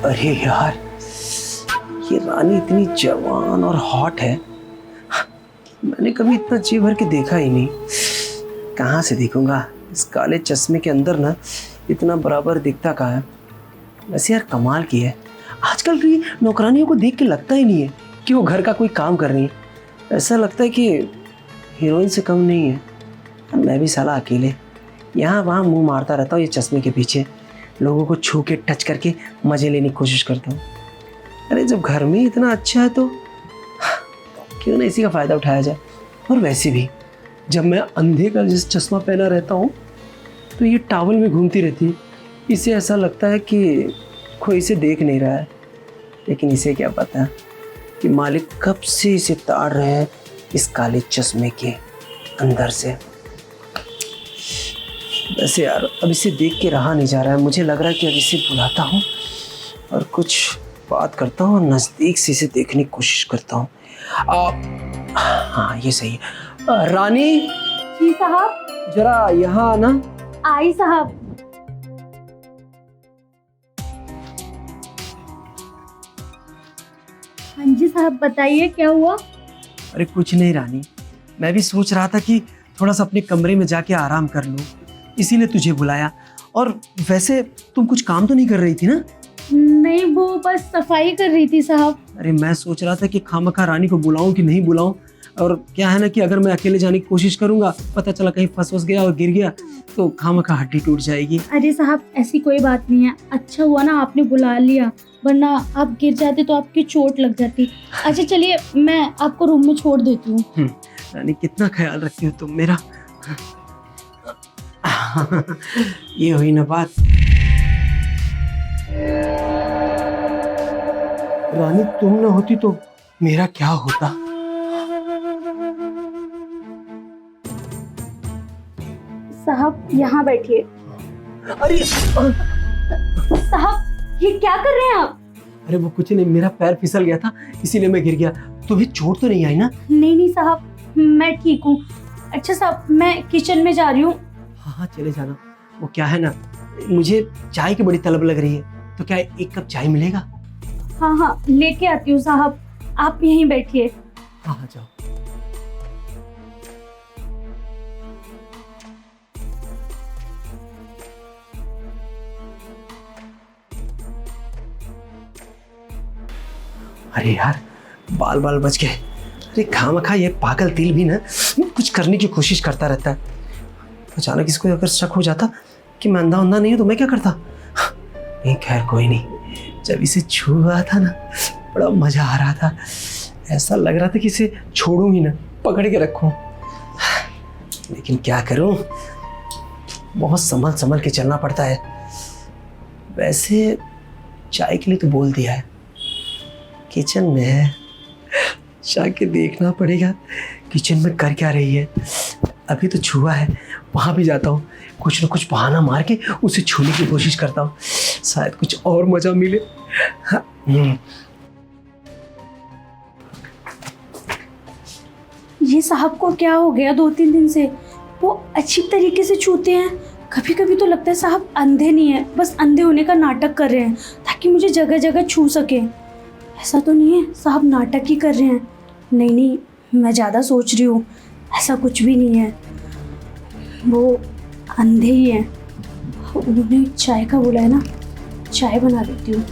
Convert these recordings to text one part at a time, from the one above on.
अरे यार, ये रानी इतनी जवान और हॉट है, मैंने कभी इतना जी भर के देखा ही नहीं। कहाँ से देखूंगा, इस काले चश्मे के अंदर ना इतना बराबर दिखता कहाँ है। वैसे यार कमाल की है, आजकल की नौकरानियों को देख के लगता ही नहीं है कि वो घर का कोई काम कर रही है। ऐसा लगता है कि हीरोइन से कम नहीं है। मैं भी साला अकेले यहाँ वहाँ मुंह मारता रहता हूँ ये चश्मे के पीछे, लोगों को छू के टच करके मज़े लेने की कोशिश करता हूँ। अरे जब घर में इतना अच्छा है तो क्यों ना इसी का फ़ायदा उठाया जाए। और वैसे भी जब मैं अंधे का जिस चश्मा पहना रहता हूँ तो ये टॉवल में घूमती रहती है, इसे ऐसा लगता है कि कोई इसे देख नहीं रहा है। लेकिन इसे क्या पता कि मालिक कब से इसे ताड़ रहे हैं इस काले चश्मे के अंदर से। वैसे यार अब इसे देख के रहा नहीं जा रहा है, मुझे लग रहा है कि अब इसे बुलाता हूँ और कुछ बात करता हूँ, नज़दीक से इसे देखने की कोशिश करता हूँ। हाँ ये सही है। रानी जी साहब। जरा यहाँ आना। आई साहब। हाँ जी साहब, बताइए क्या हुआ। अरे कुछ नहीं रानी, मैं भी सोच रहा था कि थोड़ा सा अपने कमरे में जाके आराम कर लूँ, इसीलिए तुझे बुलाया। और वैसे तुम कुछ काम तो नहीं कर रही थी ना? नहीं, वो बस सफाई कर रही थी साहब। अरे मैं सोच रहा था कि खामखा रानी को बुलाऊं कि नहीं बुलाऊं। और क्या है ना कि अगर मैं अकेले जाने की कोशिश करूंगा, पता चला कहीं फंस गया और गिर गया तो खामखा हड्डी टूट जाएगी। अरे साहब ऐसी कोई बात नहीं है, अच्छा हुआ ना आपने बुला लिया, वरना आप गिर जाते तो आपकी चोट लग जाती। अच्छा चलिए मैं आपको रूम में छोड़ देती हूँ। रानी कितना ख्याल रखती हो तुम मेरा। ये हुई ना बात। रानी तुम ना होती तो मेरा क्या होता। साहब यहाँ बैठिए। अरे साहब ये क्या कर रहे हैं आप। अरे वो कुछ नहीं, मेरा पैर फिसल गया था इसीलिए मैं गिर गया। तुम्हें चोट तो नहीं आई ना? नहीं साहब मैं ठीक हूँ। अच्छा साहब मैं किचन में जा रही हूँ। हाँ चले जाना। वो क्या है ना, मुझे चाय की बड़ी तलब लग रही है, तो क्या एक कप चाय मिलेगा? हाँ लेके आती हूँ साहब, आप यहीं बैठिए। हाँ जाओ। अरे यार बाल बच गए। अरे खामखा ये पागल तिल भी ना कुछ करने की कोशिश करता रहता है। अचानक इसको अगर शक हो जाता कि मैं अंधा नहीं हूँ तो मैं क्या करता। नहीं खैर कोई नहीं, जब इसे छुआ था ना बड़ा मजा आ रहा था, ऐसा लग रहा था कि इसे छोड़ूं ही ना, पकड़ के रखूं। लेकिन क्या करूं, बहुत संभल के चलना पड़ता है। वैसे चाय के लिए तो बोल दिया है, किचन में है, जाके देखना पड़ेगा किचन में कर क्या रही है। अभी तो छुआ है, वहां भी जाता हूँ, कुछ न कुछ बहाना मार के उसे छूने की कोशिश करता हूँ, शायद कुछ और मजा मिले। ये साहब को क्या हो गया, 2-3 दिन से वो अच्छी तरीके से छूते हैं। कभी कभी तो लगता है साहब अंधे नहीं है, बस अंधे होने का नाटक कर रहे हैं ताकि मुझे जगह जगह छू सके। ऐसा तो नहीं है साहब नाटक ही कर रहे हैं। नहीं मैं ज़्यादा सोच रही हूँ, ऐसा कुछ भी नहीं है, वो अंधे ही हैं। उन्होंने चाय का बोला है ना, चाय बना देती हूँ।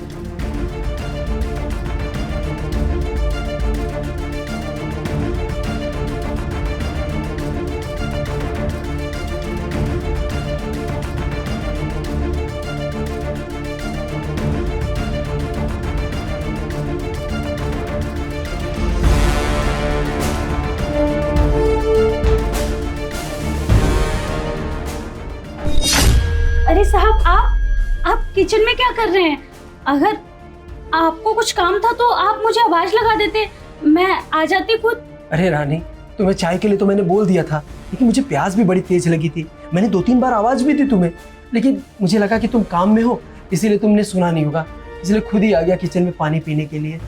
अरे साहब आप किचन में क्या कर रहे हैं? अगर आपको कुछ काम था तो आप मुझे आवाज लगा देते, मैं आ जाती खुद। अरे रानी तुम्हें चाय के लिए तो मैंने बोल दिया था, लेकिन मुझे प्यास भी बड़ी तेज लगी थी। मैंने 2-3 बार आवाज भी दी तुम्हें, लेकिन मुझे लगा कि तुम काम में हो, इसीलिए तुमने सुना नहीं होगा, इसलिए खुद ही आ गया किचन में पानी पीने के लिए।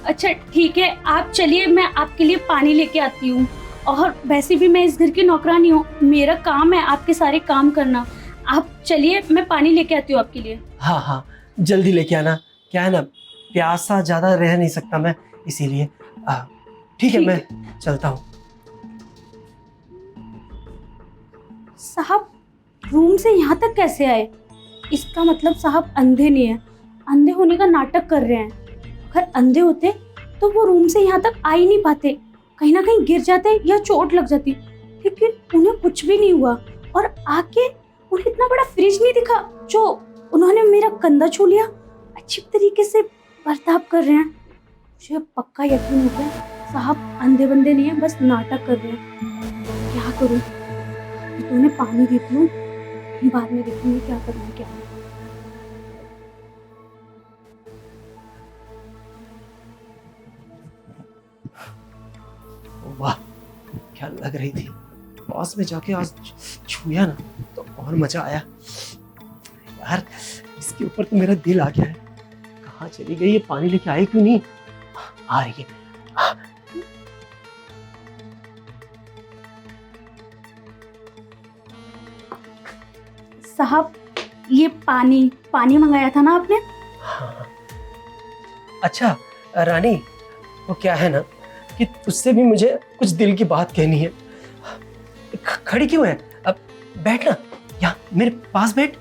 अच्छा ठीक है, आप चलिए मैं आपके लिए पानी लेके आती हूँ। और वैसे भी मैं इस घर की नौकरानी हूँ, मेरा काम है आपके सारे काम करना। आप चलिए मैं पानी लेके आती हूँ आपके लिए। हाँ जल्दी लेके आना। क्या है ना, प्यासा ज़्यादा रह नहीं सकता मैं, इसीलिए ठीक है, ठीक मैं चलता हूँ। साहब रूम से यहाँ तक कैसे आए? इसका मतलब साहब अंधे नहीं है, अंधे होने का नाटक कर रहे हैं। अगर अंधे होते तो वो रूम से यहाँ तक आ ही नहीं पाते, कहीं ना कहीं गिर जाते या चोट लग जाती, लेकिन उन्हें कुछ भी नहीं हुआ। और आके उन्हें इतना बड़ा फ्रिज नहीं दिखा जो उन्होंने मेरा कंधा छू लिया। अच्छी तरीके से बर्ताव कर रहे हैं। मुझे पक्का यकीन हो गया साहब अंधे बंदे नहीं है, बस नाटक कर रहे हैं। क्या करूं? तो उन्हें पानी देती हूँ, बाद में देखूंगी क्या करना है क्या नहीं। वाह, क्या लग रही थी। पास में जाके आज छुया ना तो और मजा आया यार। इसके ऊपर तो मेरा दिल आ गया है। कहाँ चली गई ये? पानी लेके आई क्यों नहीं? आ रही है। साहब ये पानी मंगाया था ना आपने? हाँ। अच्छा रानी, वो क्या है ना कि तुझसे भी मुझे कुछ दिल की बात कहनी है। खड़ी क्यों है? अब बैठ ना, यहाँ मेरे पास बैठ।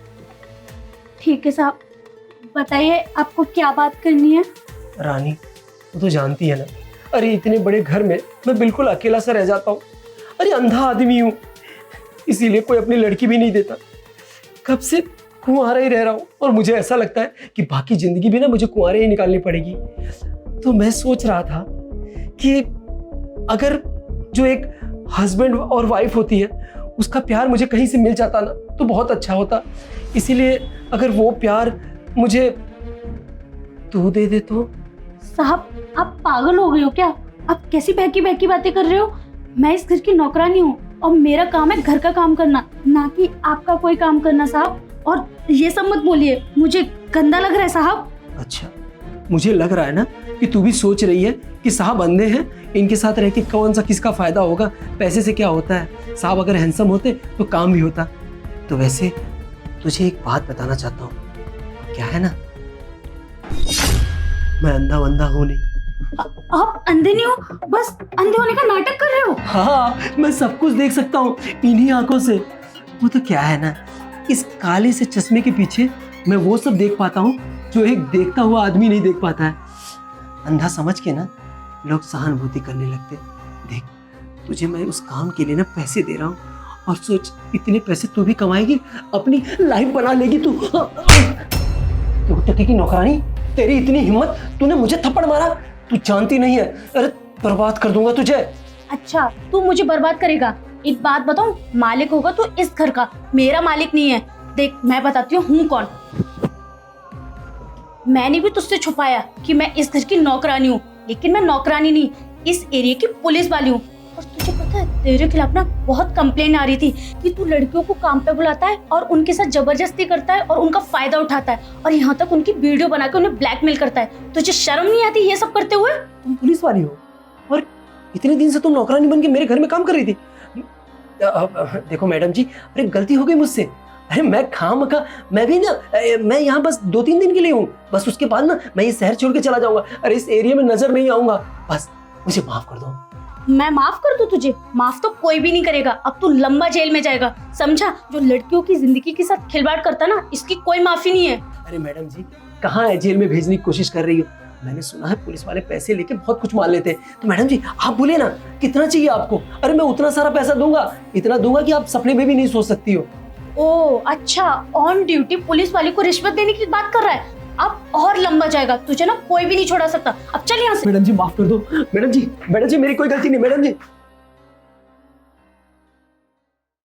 ठीक है साहब, बताइए आपको क्या बात करनी है? रानी तू तो जानती है ना, अरे इतने बड़े घर में मैं बिल्कुल अकेला सा रह जाता हूँ। अरे अंधा आदमी हूँ, इसीलिए कोई अपनी लड़की भी नहीं देता। कब से कुंवारा ही रह रहा हूँ और मुझे ऐसा लगता है कि बाकी जिंदगी भी ना मुझे कुंवारे ही निकालनी पड़ेगी। तो मैं सोच रहा था कि अगर जो एक हस्बैंड और वाइफ होती है उसका प्यार मुझे कहीं से मिल जाता ना तो बहुत अच्छा होता। इसीलिए अगर वो प्यार मुझे तू दे दे तो। साहब आप पागल हो गए हो क्या? आप कैसी बहकी बहकी बातें कर रहे हो? मैं इस घर की नौकरानी हूँ और मेरा काम है घर का काम करना, ना कि आपका कोई काम करना साहब। और ये सब मत बोलिए, मुझे गंदा लग रहा है साहब। अच्छा, मुझे लग रहा है ना कि तू भी सोच रही है कि साहब अंधे हैं, इनके साथ रह के कौन सा किसका फायदा होगा, पैसे से क्या होता है। साहब अगर हैंडसम होते तो काम भी होता। तो वैसे तुझे एक बात बताना चाहता हूँ, क्या है ना, मैं अंधा वंधा हूँ नहीं। आप अंधे नहीं हो, बस अंधे होने का नाटक कर रहे हो। हाँ, मैं सब कुछ देख सकता हूँ इन्हीं आंखों से। वो तो क्या है ना, इस काले से चश्मे के पीछे मैं वो सब देख पाता हूँ जो एक देखता हुआ आदमी नहीं देख पाता है। अंधा समझ के ना लोग सहानुभूति करने लगते। देख, तुझे मैं उस काम के लिए ना पैसे दे रहा हूँ और सोच इतने पैसे तू भी कमाएगी, अपनी लाइफ बना लेगी। तू टके की नौकरानी, तेरी इतनी हिम्मत, तूने मुझे थप्पड़ मारा। तू जानती नहीं है, अरे बर्बाद कर दूंगा तुझे। अच्छा तू मुझे बर्बाद करेगा? एक बात बताऊं, मालिक होगा तो इस घर का, मेरा मालिक नहीं है। देख मैं बताती हूँ कौन। मैंने भी तुझसे छुपाया कि मैं इस घर की नौकरानी हूँ, लेकिन मैं नौकरानी नहीं, इस एरिया की पुलिस वाली हूँ। और तुझे पता है तेरे खिलाफ ना बहुत कंप्लेन आ रही थी कि तू लड़कियों को काम पे बुलाता है और उनके साथ जबरदस्ती करता है और उनका फायदा उठाता है, और यहाँ तक उनकी वीडियो बना के उन्हें ब्लैकमेल करता है। तुझे शर्म नहीं आती ये सब करते हुए? तुम पुलिस वाली हो और इतने दिन से तुम नौकरानी बन के मेरे घर में काम कर रही थी। देखो मैडम जी, अरे गलती हो गई मुझसे। अरे मैं खामखा, मैं भी ना, मैं यहाँ बस 2-3 दिन के लिए हूँ, बस उसके बाद ना मैं ये शहर छोड़ के चला जाऊंगा। अरे इस एरिया में नजर नहीं आऊंगा, बस मुझे माफ कर दो। मैं माफ कर दूं तुझे? माफ तो कोई भी नहीं करेगा, अब तू लंबा जेल में जाएगा, समझा? जो लड़कियों की जिंदगी के साथ खिलवाड़ करता ना, इसकी कोई माफी नहीं है। अरे मैडम जी, कहाँ है जेल में भेजने की कोशिश कर रही हो? मैंने सुना है पुलिस वाले पैसे लेके बहुत कुछ मान लेते हैं। तो मैडम जी आप बोले ना कितना चाहिए आपको? अरे मैं उतना सारा पैसा दूंगा, इतना दूंगा कि आप सपने में भी नहीं सोच सकती हो। ओ अच्छा, ऑन ड्यूटी पुलिस वाले को रिश्वत देने की बात कर रहा है? अब और लंबा जाएगा, तुझे ना कोई भी नहीं छोड़ा सकता। अब चल यहाँ से। मैडम जी माफ कर दो। मैडम जी मेरी कोई गलती नहीं। मैडम जी